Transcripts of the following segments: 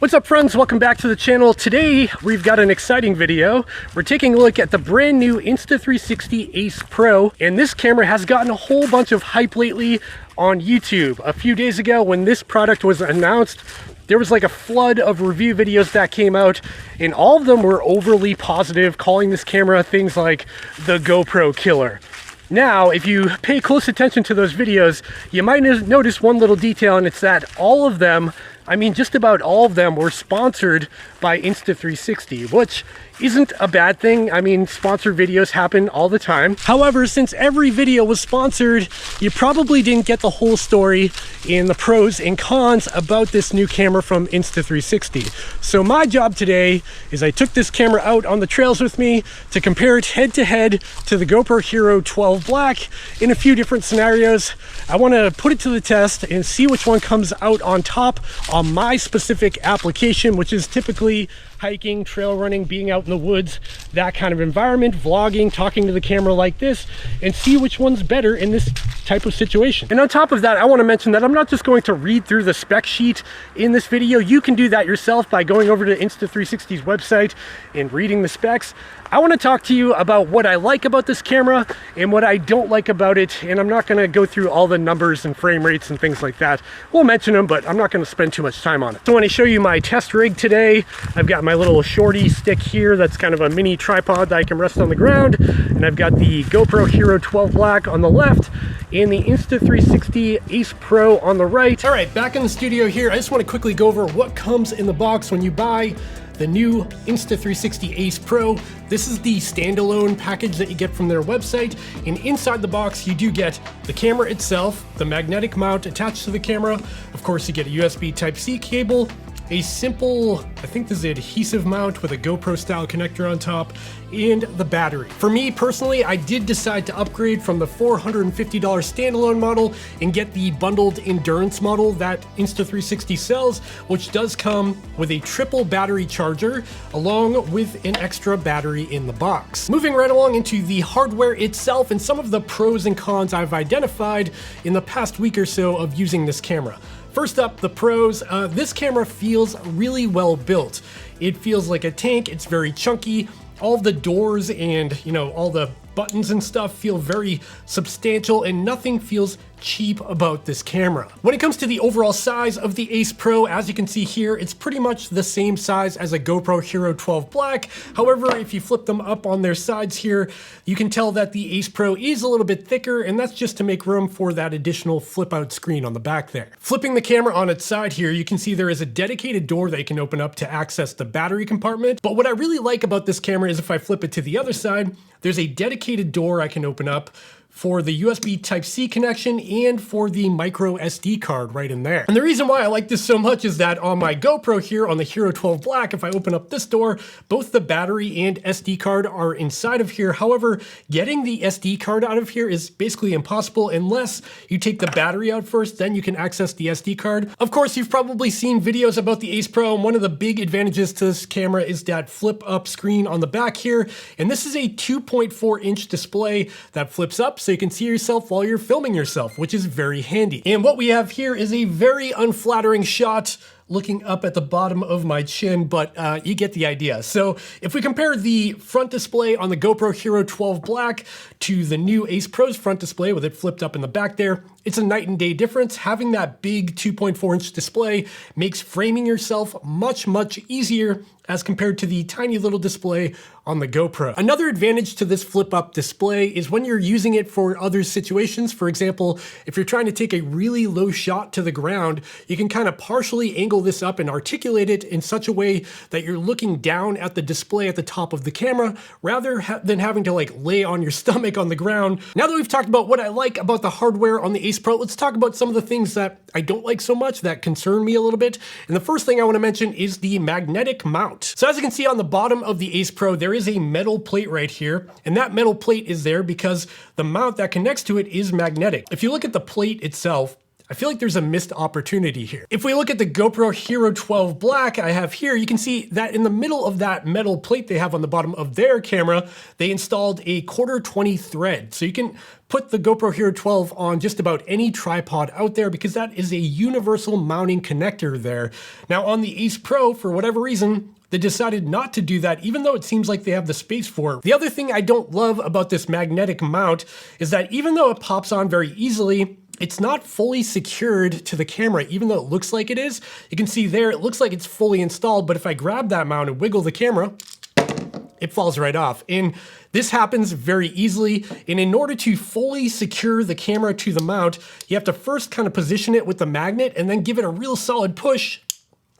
What's up, friends? Welcome back to the channel. Today we've got an exciting video. We're taking a look at the brand new Insta360 Ace Pro, and this camera has gotten a whole bunch of hype lately on YouTube. A few days ago when this product was announced, there was like a flood of review videos that came out, and all of them were overly positive, calling this camera things like the GoPro killer. Now, if you pay close attention to those videos, you might notice one little detail, and it's that all of them, I mean, just about all of them were sponsored by Insta360, which isn't a bad thing. I mean, sponsored videos happen all the time. However, since every video was sponsored, you probably didn't get the whole story in the pros and cons about this new camera from Insta360. So my job today is I took this camera out on the trails with me to compare it head to head to the GoPro Hero 12 Black in a few different scenarios. I want to put it to the test and see which one comes out on top on my specific application, which is typically hiking, trail running, being out in the woods, that kind of environment, vlogging, talking to the camera like this, and see which one's better in this type of situation. And on top of that, I want to mention that I'm not just going to read through the spec sheet in this video. You can do that yourself by going over to Insta360's website and reading the specs. I want to talk to you about what I like about this camera and what I don't like about it, and I'm not going to go through all the numbers and frame rates and things like that. We'll mention them, but I'm not going to spend too much time on it. So when I show you my test rig today, I've got my little shorty stick here that's kind of a mini tripod that I can rest on the ground, and I've got the GoPro Hero 12 Black on the left and the Insta360 Ace Pro on the right. All right, back in the studio here, I just want to quickly go over what comes in the box when you buy the new Insta360 Ace Pro. This is the standalone package that you get from their website, and inside the box you do get the camera itself, the magnetic mount attached to the camera. Of course, you get a USB Type-C cable, a simple, I think this is an adhesive mount with a GoPro style connector on top, and the battery. For me personally, I did decide to upgrade from the $450 standalone model and get the bundled endurance model that Insta360 sells, which does come with a triple battery charger along with an extra battery in the box. Moving right along into the hardware itself and some of the pros and cons I've identified in the past week or so of using this camera. First up, the pros. This camera feels really well built. It feels like a tank. It's very chunky. All of the doors and, all the buttons and stuff feel very substantial, and nothing feels cheap about this camera. When it comes to the overall size of the Ace Pro, as you can see here, it's pretty much the same size as a GoPro Hero 12 Black. However, if you flip them up on their sides here, you can tell that the Ace Pro is a little bit thicker, and that's just to make room for that additional flip out screen on the back there. Flipping the camera on its side here, you can see there is a dedicated door that you can open up to access the battery compartment. But what I really like about this camera is if I flip it to the other side, there's a dedicated door I can open up for the USB Type-C connection and for the micro SD card right in there. And the reason why I like this so much is that on my GoPro here on the Hero 12 Black, if I open up this door, both the battery and SD card are inside of here. However, getting the SD card out of here is basically impossible unless you take the battery out first, then you can access the SD card. Of course, you've probably seen videos about the Ace Pro, and one of the big advantages to this camera is that flip up screen on the back here. And this is a 2.4-inch display that flips up, so you can see yourself while you're filming yourself, which is very handy. And what we have here is a very unflattering shot looking up at the bottom of my chin, but you get the idea. So if we compare the front display on the GoPro Hero 12 Black to the new Ace Pro's front display with it flipped up in the back there, it's a night and day difference. Having that big 2.4-inch display makes framing yourself much, much easier as compared to the tiny little display on the GoPro. Another advantage to this flip-up display is when you're using it for other situations. For example, if you're trying to take a really low shot to the ground, you can kind of partially angle this up and articulate it in such a way that you're looking down at the display at the top of the camera rather than having to like lay on your stomach on the ground. Now that we've talked about what I like about the hardware on the Ace Pro, let's talk about some of the things that I don't like so much that concern me a little bit. And the first thing I want to mention is the magnetic mount. So as you can see on the bottom of the Ace Pro, there is a metal plate right here, and that metal plate is there because the mount that connects to it is magnetic. If you look at the plate itself, I feel like there's a missed opportunity here. If we look at the GoPro Hero 12 Black I have here, you can see that in the middle of that metal plate they have on the bottom of their camera, they installed a 1/4-20 thread. So you can put the GoPro Hero 12 on just about any tripod out there because that is a universal mounting connector there. Now on the Ace Pro, for whatever reason, they decided not to do that, even though it seems like they have the space for it. The other thing I don't love about this magnetic mount is that even though it pops on very easily, it's not fully secured to the camera, even though it looks like it is. You can see there, it looks like it's fully installed, but if I grab that mount and wiggle the camera, it falls right off. And this happens very easily. And in order to fully secure the camera to the mount, you have to first kind of position it with the magnet and then give it a real solid push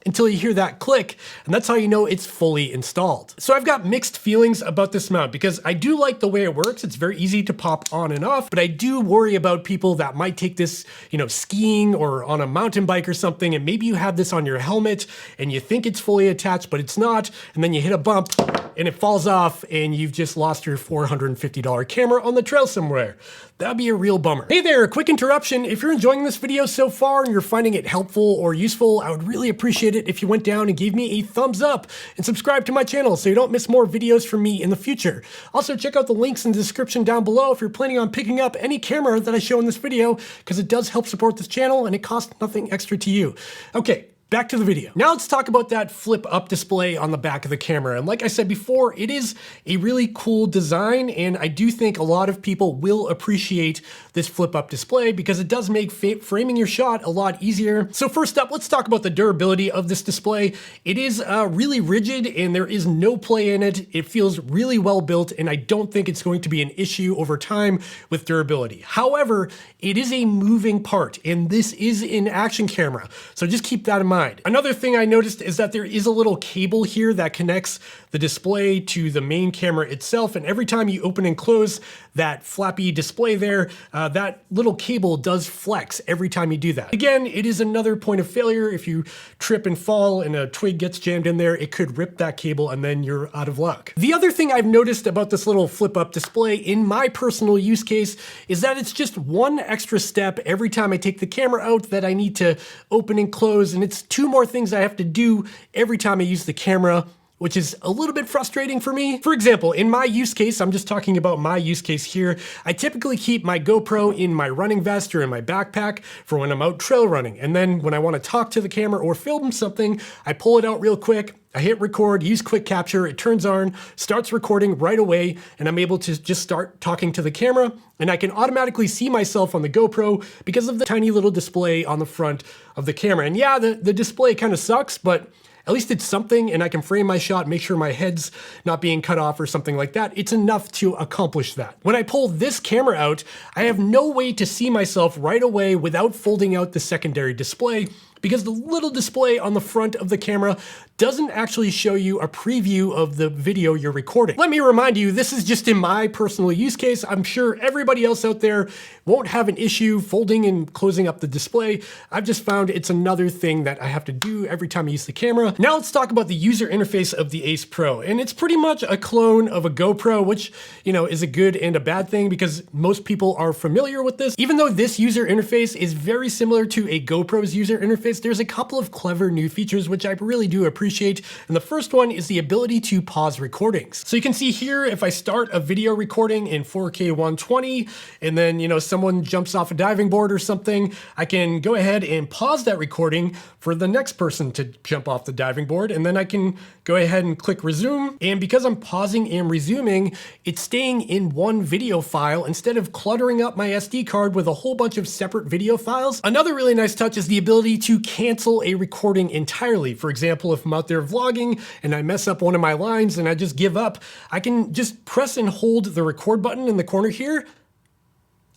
until you hear that click, and that's how you know it's fully installed. So I've got mixed feelings about this mount because I do like the way it works. It's very easy to pop on and off, but I do worry about people that might take this, skiing or on a mountain bike or something, and maybe you have this on your helmet and you think it's fully attached, but it's not, and then you hit a bump and it falls off and you've just lost your $450 camera on the trail somewhere. That'd be a real bummer. Hey there, a quick interruption. If you're enjoying this video so far and you're finding it helpful or useful, I would really appreciate it if you went down and gave me a thumbs up and subscribe to my channel so you don't miss more videos from me in the future. Also, check out the links in the description down below if you're planning on picking up any camera that I show in this video, because it does help support this channel and it costs nothing extra to you. Okay. Back to the video. Now let's talk about that flip up display on the back of the camera. And like I said before, it is a really cool design, and I do think a lot of people will appreciate this flip up display because it does make framing your shot a lot easier. So first up, let's talk about the durability of this display. It is really rigid and there is no play in it. It feels really well built, and I don't think it's going to be an issue over time with durability. However, it is a moving part, and this is an action camera. So just keep that in mind. Another thing I noticed is that there is a little cable here that connects the display to the main camera itself, and every time you open and close that flappy display there, that little cable does flex every time you do that. Again, it is another point of failure. If you trip and fall and a twig gets jammed in there, it could rip that cable and then you're out of luck. The other thing I've noticed about this little flip up display in my personal use case is that it's just one extra step every time I take the camera out that I need to open and close, and it's 2 more things I have to do every time I use the camera, which is a little bit frustrating for me. For example, in my use case, I'm just talking about my use case here, I typically keep my GoPro in my running vest or in my backpack for when I'm out trail running. And then when I want to talk to the camera or film something, I pull it out real quick, I hit record, use quick capture, it turns on, starts recording right away, and I'm able to just start talking to the camera, and I can automatically see myself on the GoPro because of the tiny little display on the front of the camera. And yeah, the display kind of sucks, but at least it's something, and I can frame my shot, make sure my head's not being cut off or something like that. It's enough to accomplish that. When I pull this camera out, I have no way to see myself right away without folding out the secondary display, because the little display on the front of the camera doesn't actually show you a preview of the video you're recording. Let me remind you, this is just in my personal use case. I'm sure everybody else out there won't have an issue folding and closing up the display. I've just found it's another thing that I have to do every time I use the camera. Now let's talk about the user interface of the Ace Pro. And it's pretty much a clone of a GoPro, which, is a good and a bad thing because most people are familiar with this. Even though this user interface is very similar to a GoPro's user interface, there's a couple of clever new features which I really do appreciate. And the first one is the ability to pause recordings. So you can see here, if I start a video recording in 4K 120, and then, someone jumps off a diving board or something, I can go ahead and pause that recording for the next person to jump off the diving board. And then I can go ahead and click resume. And because I'm pausing and resuming, it's staying in one video file instead of cluttering up my SD card with a whole bunch of separate video files. Another really nice touch is the ability to cancel a recording entirely. For example, if I'm out there vlogging and I mess up one of my lines and I just give up, I can just press and hold the record button in the corner here.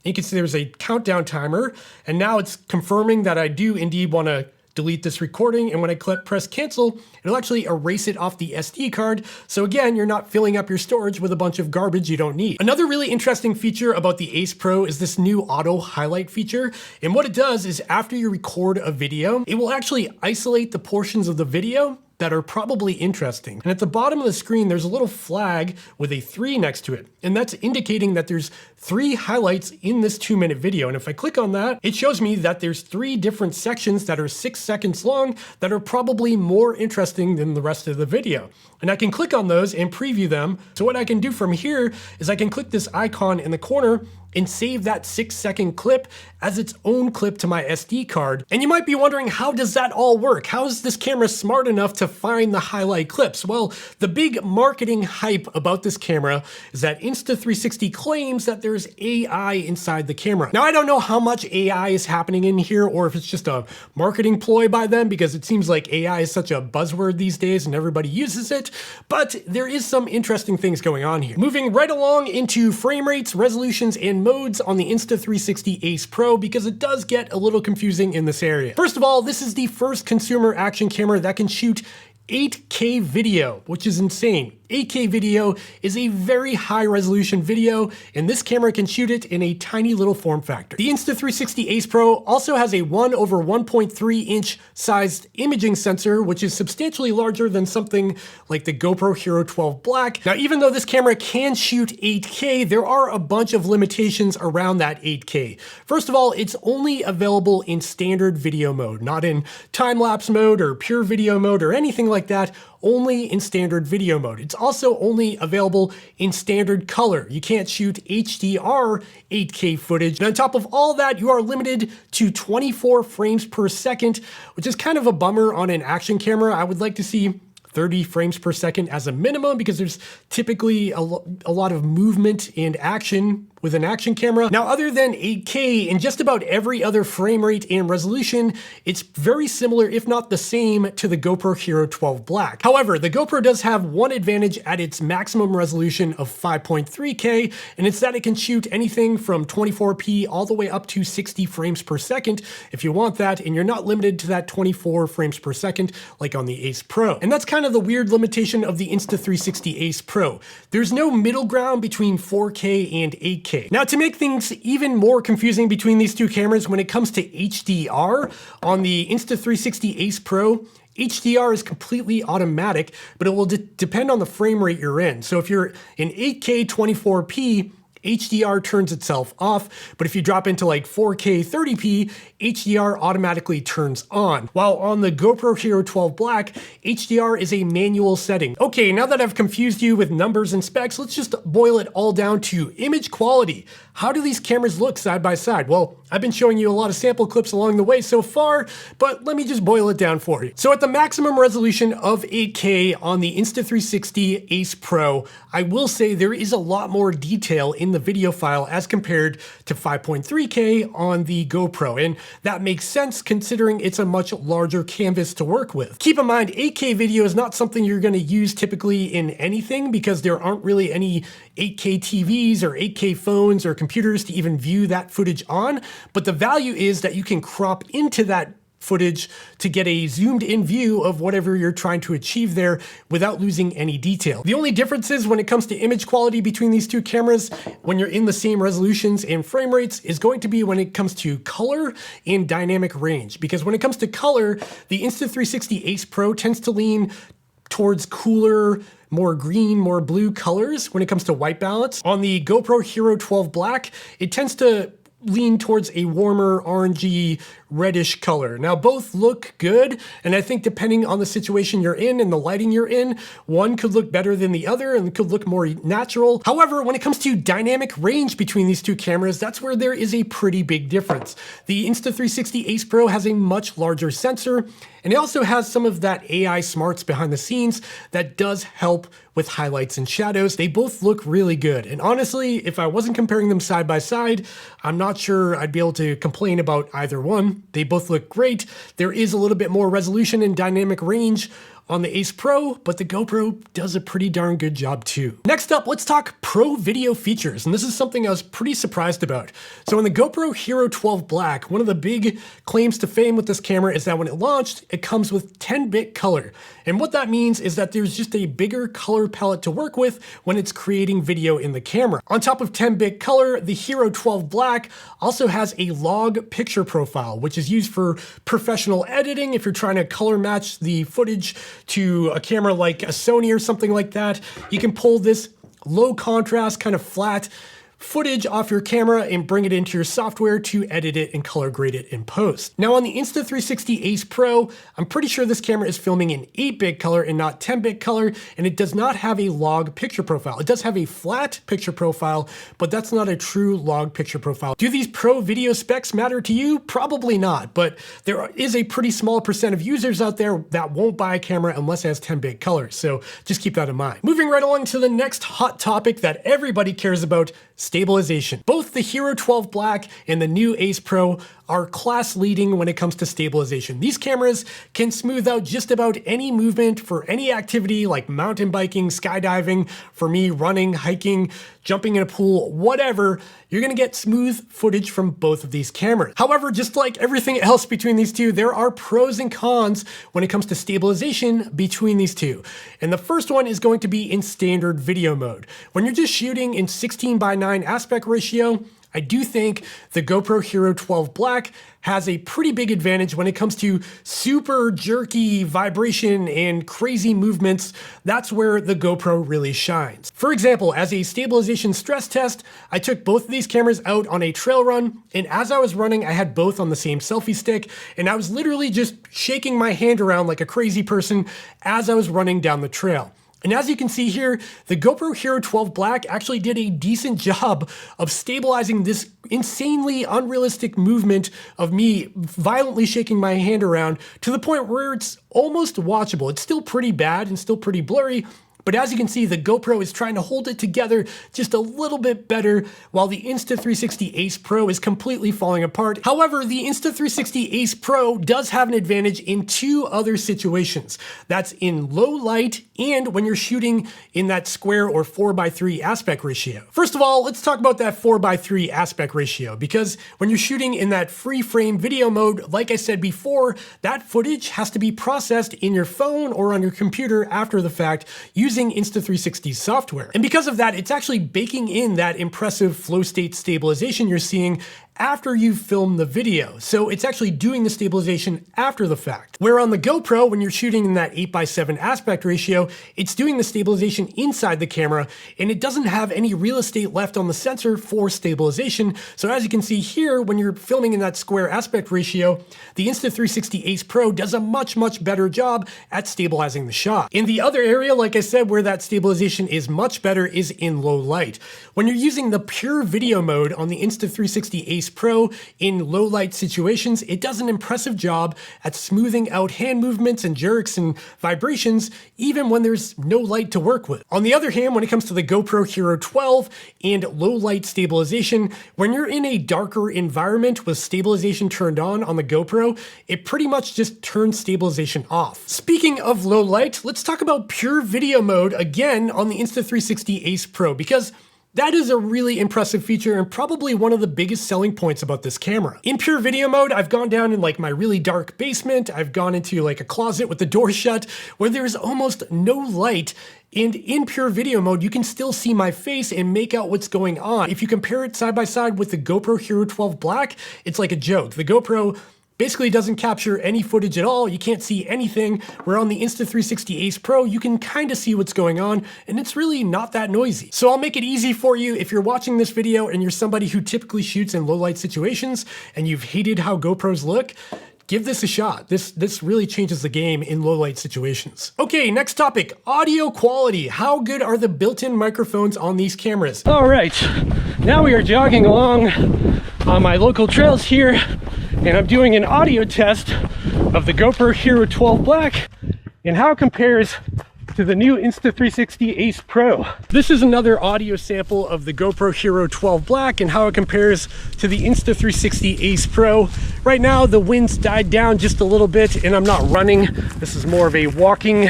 You can see there's a countdown timer, and now it's confirming that I do indeed want to delete this recording, and when I press cancel, it'll actually erase it off the SD card. So again, you're not filling up your storage with a bunch of garbage you don't need. Another really interesting feature about the Ace Pro is this new auto highlight feature. And what it does is after you record a video, it will actually isolate the portions of the video that are probably interesting. And at the bottom of the screen, there's a little flag with a 3 next to it. And that's indicating that there's 3 highlights in this 2-minute video. And if I click on that, it shows me that there's 3 different sections that are 6 seconds long that are probably more interesting than the rest of the video. And I can click on those and preview them. So what I can do from here is I can click this icon in the corner and save that 6-second clip as its own clip to my SD card. And you might be wondering, how does that all work? How is this camera smart enough to find the highlight clips? Well, the big marketing hype about this camera is that Insta360 claims that there's AI inside the camera. Now, I don't know how much AI is happening in here or if it's just a marketing ploy by them, because it seems like AI is such a buzzword these days and everybody uses it, but there is some interesting things going on here. Moving right along into frame rates, resolutions, and modes on the Insta360 Ace Pro, because it does get a little confusing in this area. First of all, this is the first consumer action camera that can shoot 8K video, which is insane. 8K video is a very high resolution video, and this camera can shoot it in a tiny little form factor. The Insta360 Ace Pro also has a 1/1.3 inch sized imaging sensor, which is substantially larger than something like the GoPro Hero 12 Black. Now, even though this camera can shoot 8K, there are a bunch of limitations around that 8K. First of all, it's only available in standard video mode, not in time-lapse mode or pure video mode or anything like that, only in standard video mode. It's also only available in standard color. You can't shoot HDR 8K footage. And on top of all that, you are limited to 24 frames per second, which is kind of a bummer on an action camera. I would like to see 30 frames per second as a minimum, because there's typically a lot of movement and action with an action camera. Now, other than 8K, in just about every other frame rate and resolution, it's very similar, if not the same, to the GoPro Hero 12 Black. However, the GoPro does have one advantage at its maximum resolution of 5.3K, and it's that it can shoot anything from 24p all the way up to 60 frames per second if you want that, and you're not limited to that 24 frames per second like on the Ace Pro. And that's kind of the weird limitation of the Insta360 Ace Pro. There's no middle ground between 4K and 8K. Now, to make things even more confusing between these two cameras, when it comes to HDR, on the Insta360 Ace Pro, HDR is completely automatic, but it will depend on the frame rate you're in. So if you're in 8K 24p, HDR turns itself off, but if you drop into like 4K 30p, HDR automatically turns on. While on the GoPro Hero 12 Black, HDR is a manual setting. Okay, now that I've confused you with numbers and specs, let's just boil it all down to image quality. How do these cameras look side by side? Well, I've been showing you a lot of sample clips along the way so far, but let me just boil it down for you. So at the maximum resolution of 8K on the Insta360 Ace Pro, I will say there is a lot more detail in the video file as compared to 5.3K on the GoPro, and that makes sense considering it's a much larger canvas to work with. Keep in mind, 8K video is not something you're going to use typically in anything, because there aren't really any 8K TVs or 8K phones or computers to even view that footage on, but the value is that you can crop into that footage to get a zoomed in view of whatever you're trying to achieve there without losing any detail. The only differences when it comes to image quality between these two cameras, when you're in the same resolutions and frame rates, is going to be when it comes to color and dynamic range. Because when it comes to color, the Insta360 Ace Pro tends to lean towards cooler, more green, more blue colors when it comes to white balance. On the GoPro Hero 12 Black, it tends to lean towards a warmer orangey reddish color. Now, both look good, and I think depending on the situation you're in and the lighting you're in, one could look better than the other and could look more natural. However, when it comes to dynamic range between these two cameras, that's where there is a pretty big difference. The Insta360 Ace Pro has a much larger sensor, and it also has some of that AI smarts behind the scenes that does help with highlights and shadows. They both look really good, and honestly, if I wasn't comparing them side by side, I'm not sure I'd be able to complain about either one. They both look great. There is a little bit more resolution and dynamic range on the Ace Pro, but the GoPro does a pretty darn good job too. Next up, let's talk pro video features, and this is something I was pretty surprised about. So in the GoPro Hero 12 Black, one of the big claims to fame with this camera is that when it launched, it comes with 10-bit color. And what that means is that there's just a bigger color palette to work with when it's creating video in the camera. On top of 10-bit color, the Hero 12 Black also has a log picture profile, which is used for professional editing if you're trying to color match the footage to a camera like a Sony or something like that, you can pull this low contrast, kind of flat footage off your camera and bring it into your software to edit it and color grade it in post. Now on the Insta360 Ace Pro, I'm pretty sure this camera is filming in 8-bit color and not 10-bit color, and it does not have a log picture profile. It does have a flat picture profile, but that's not a true log picture profile. Do these pro video specs matter to you? Probably not, but there is a pretty small percent of users out there that won't buy a camera unless it has 10-bit color, so just keep that in mind. Moving right along to the next hot topic that everybody cares about, stabilization. Both the Hero 12 Black and the new Ace Pro are class leading when it comes to stabilization. These cameras can smooth out just about any movement for any activity like mountain biking, skydiving, for me running, hiking, jumping in a pool, whatever. You're gonna get smooth footage from both of these cameras. However, just like everything else between these two, there are pros and cons when it comes to stabilization between these two. And the first one is going to be in standard video mode. When you're just shooting in 16:9 aspect ratio, I do think the GoPro Hero 12 Black has a pretty big advantage when it comes to super jerky vibration and crazy movements. That's where the GoPro really shines. For example, as a stabilization stress test, I took both of these cameras out on a trail run, and as I was running, I had both on the same selfie stick, and I was literally just shaking my hand around like a crazy person as I was running down the trail. And as you can see here, the GoPro Hero 12 Black actually did a decent job of stabilizing this insanely unrealistic movement of me violently shaking my hand around to the point where it's almost watchable. It's still pretty bad and still pretty blurry, but as you can see, the GoPro is trying to hold it together just a little bit better, while the Insta360 Ace Pro is completely falling apart. However, the Insta360 Ace Pro does have an advantage in two other situations. That's in low light and when you're shooting in that square or 4:3 aspect ratio. First of all, let's talk about that 4:3 aspect ratio, because when you're shooting in that free frame video mode, like I said before, that footage has to be processed in your phone or on your computer after the fact using Insta360's software. And because of that, it's actually baking in that impressive flow state stabilization you're seeing after you've filmed the video. So it's actually doing the stabilization after the fact. Where on the GoPro, when you're shooting in that 8:7 aspect ratio, it's doing the stabilization inside the camera, and it doesn't have any real estate left on the sensor for stabilization. So as you can see here, when you're filming in that square aspect ratio, the Insta360 Ace Pro does a much better job at stabilizing the shot. In the other area, like I said, where that stabilization is much better is in low light. When you're using the pure video mode on the Insta360 Ace Pro in low light situations, it does an impressive job at smoothing out hand movements and jerks and vibrations even when there's no light to work with. On the other hand, when it comes to the GoPro Hero 12 and low light stabilization, when you're in a darker environment with stabilization turned on the GoPro, it pretty much just turns stabilization off. Speaking of low light, let's talk about pure video mode again on the Insta360 Ace Pro, because that is a really impressive feature and probably one of the biggest selling points about this camera. In pure video mode, I've gone down in like my really dark basement, I've gone into like a closet with the door shut where there's almost no light, and in pure video mode, you can still see my face and make out what's going on. If you compare it side by side with the GoPro Hero 12 Black, it's like a joke. The GoPro basically doesn't capture any footage at all. You can't see anything, where on the Insta360 Ace Pro, you can kind of see what's going on, and it's really not that noisy. So I'll make it easy for you. If you're watching this video and you're somebody who typically shoots in low light situations and you've hated how GoPros look, give this a shot. This really changes the game in low light situations. Okay, next topic, audio quality. How good are the built-in microphones on these cameras? All right, now we are jogging along on my local trails here, and I'm doing an audio test of the GoPro Hero 12 Black and how it compares to the new Insta360 Ace Pro. This is another audio sample of the GoPro Hero 12 Black and how it compares to the Insta360 Ace Pro. Right now, the wind's died down just a little bit and I'm not running. This is more of a walking,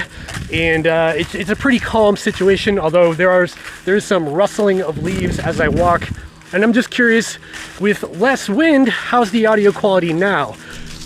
and it's a pretty calm situation, although there is some rustling of leaves as I walk. And I'm just curious, with less wind, how's the audio quality now?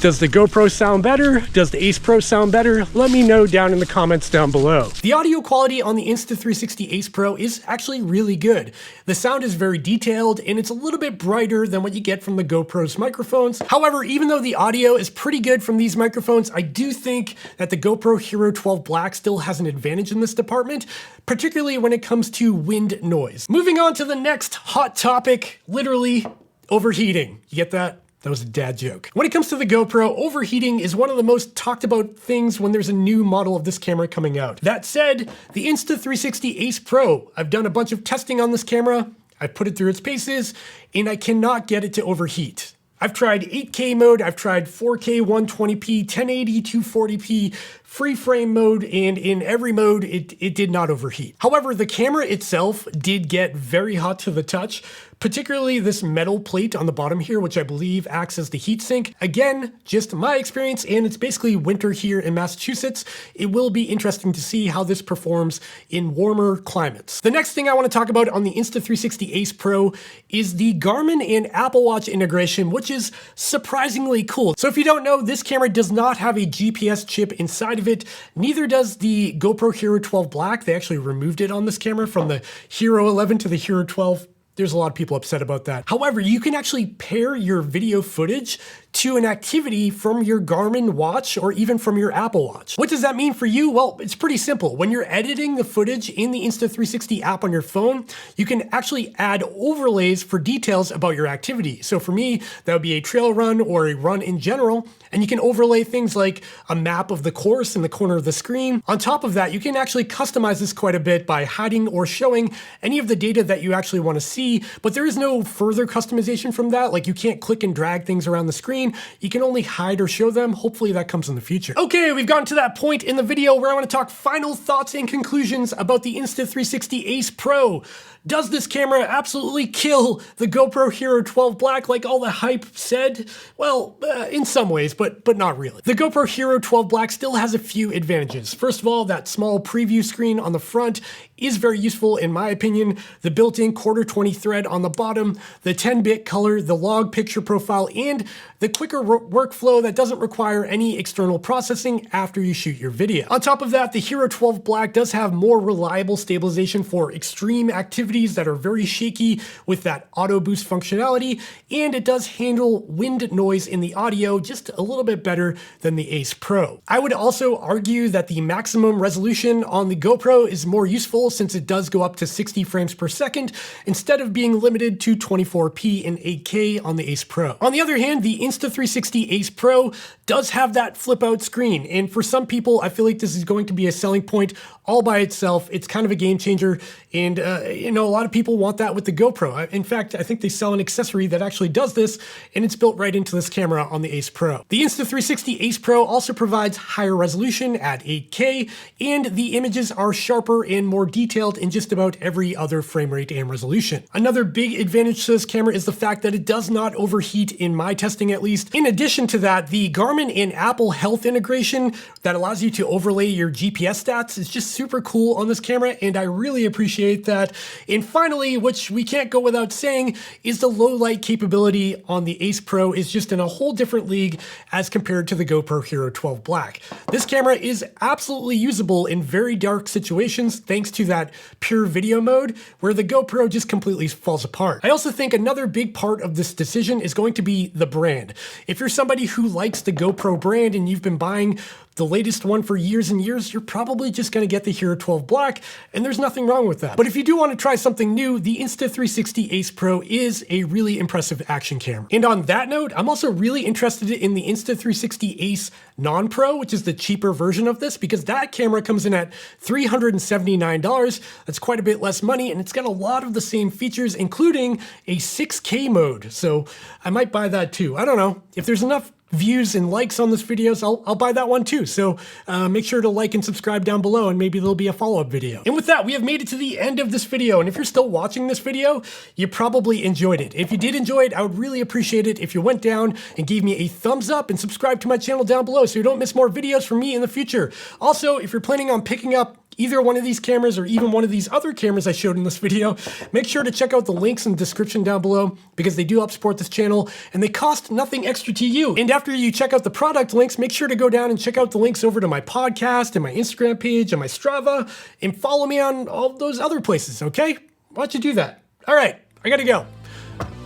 Does the GoPro sound better? Does the Ace Pro sound better? Let me know down in the comments down below. The audio quality on the Insta360 Ace Pro is actually really good. The sound is very detailed and it's a little bit brighter than what you get from the GoPro's microphones. However, even though the audio is pretty good from these microphones, I do think that the GoPro Hero 12 Black still has an advantage in this department, particularly when it comes to wind noise. Moving on to the next hot topic, literally overheating. You get that? That was a dad joke. When it comes to the GoPro, overheating is one of the most talked about things when there's a new model of this camera coming out. That said, the Insta360 Ace Pro, I've done a bunch of testing on this camera, I've put it through its paces, and I cannot get it to overheat. I've tried 8K mode, I've tried 4K 120p, 1080, 240p, free frame mode, and in every mode, it did not overheat. However, the camera itself did get very hot to the touch, particularly this metal plate on the bottom here, which I believe acts as the heatsink. Again, just my experience, and it's basically winter here in Massachusetts. It will be interesting to see how this performs in warmer climates. The next thing I want to talk about on the Insta360 Ace Pro is the Garmin and Apple Watch integration, which is surprisingly cool. So if you don't know, this camera does not have a GPS chip inside of it. Neither does the GoPro Hero 12 Black. They actually removed it on this camera from the Hero 11 to the Hero 12. There's a lot of people upset about that. However, you can actually pair your video footage to an activity from your Garmin watch or even from your Apple Watch. What does that mean for you? Well, it's pretty simple. When you're editing the footage in the Insta360 app on your phone, you can actually add overlays for details about your activity. So for me, that would be a trail run or a run in general, and you can overlay things like a map of the course in the corner of the screen. On top of that, you can actually customize this quite a bit by hiding or showing any of the data that you actually want to see, but there is no further customization from that. Like you can't click and drag things around the screen. You can only hide or show them. Hopefully that comes in the future. Okay, we've gotten to that point in the video where I want to talk final thoughts and conclusions about the Insta360 Ace Pro. Does this camera absolutely kill the GoPro Hero 12 Black like all the hype said? Well, in some ways, but not really. The GoPro Hero 12 Black still has a few advantages. First of all, that small preview screen on the front is very useful in my opinion. The built-in quarter 20 thread on the bottom, the 10-bit color, the log picture profile, and the quicker workflow that doesn't require any external processing after you shoot your video. On top of that, the Hero 12 Black does have more reliable stabilization for extreme activities that are very shaky with that auto boost functionality, and it does handle wind noise in the audio just a little bit better than the Ace Pro. I would also argue that the maximum resolution on the GoPro is more useful since it does go up to 60 frames per second instead of being limited to 24p and 8K on the Ace Pro. On the other hand, the Insta360 Ace Pro does have that flip out screen, and for some people, I feel like this is going to be a selling point all by itself. It's kind of a game changer, and a lot of people want that with the GoPro. In fact, I think they sell an accessory that actually does this, and it's built right into this camera on the Ace Pro. The Insta360 Ace Pro also provides higher resolution at 8K, and the images are sharper and more detailed in just about every other frame rate and resolution. Another big advantage to this camera is the fact that it does not overheat in my testing at least. In addition to that, the Garmin and Apple Health integration that allows you to overlay your GPS stats is just super cool on this camera, and I really appreciate that. And finally, which we can't go without saying, is the low light capability on the Ace Pro is just in a whole different league as compared to the GoPro Hero 12 Black. This camera is absolutely usable in very dark situations thanks to that pure video mode where the GoPro just completely falls apart. I also think another big part of this decision is going to be the brand. If you're somebody who likes the GoPro brand and you've been buying the latest one for years and years, you're probably just going to get the Hero 12 Black, and there's nothing wrong with that. But if you do want to try something new, the Insta360 Ace Pro is a really impressive action camera. And on that note, I'm also really interested in the Insta360 Ace Non-Pro, which is the cheaper version of this, because that camera comes in at $379. That's quite a bit less money, and it's got a lot of the same features, including a 6K mode. So I might buy that too. I don't know. If there's enough views and likes on this videos, I'll buy that one too. So make sure to like and subscribe down below, and maybe there'll be a follow-up video. And with that, we have made it to the end of this video. And if you're still watching this video, you probably enjoyed it. If you did enjoy it, I would really appreciate it if you went down and gave me a thumbs up and subscribe to my channel down below so you don't miss more videos from me in the future. Also, if you're planning on picking up either one of these cameras or even one of these other cameras I showed in this video, make sure to check out the links in the description down below because they do help support this channel and they cost nothing extra to you. And after you check out the product links, make sure to go down and check out the links over to my podcast and my Instagram page and my Strava and follow me on all those other places, okay? Why don't you do that? All right, I gotta go.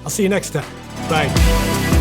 I'll see you next time. Bye.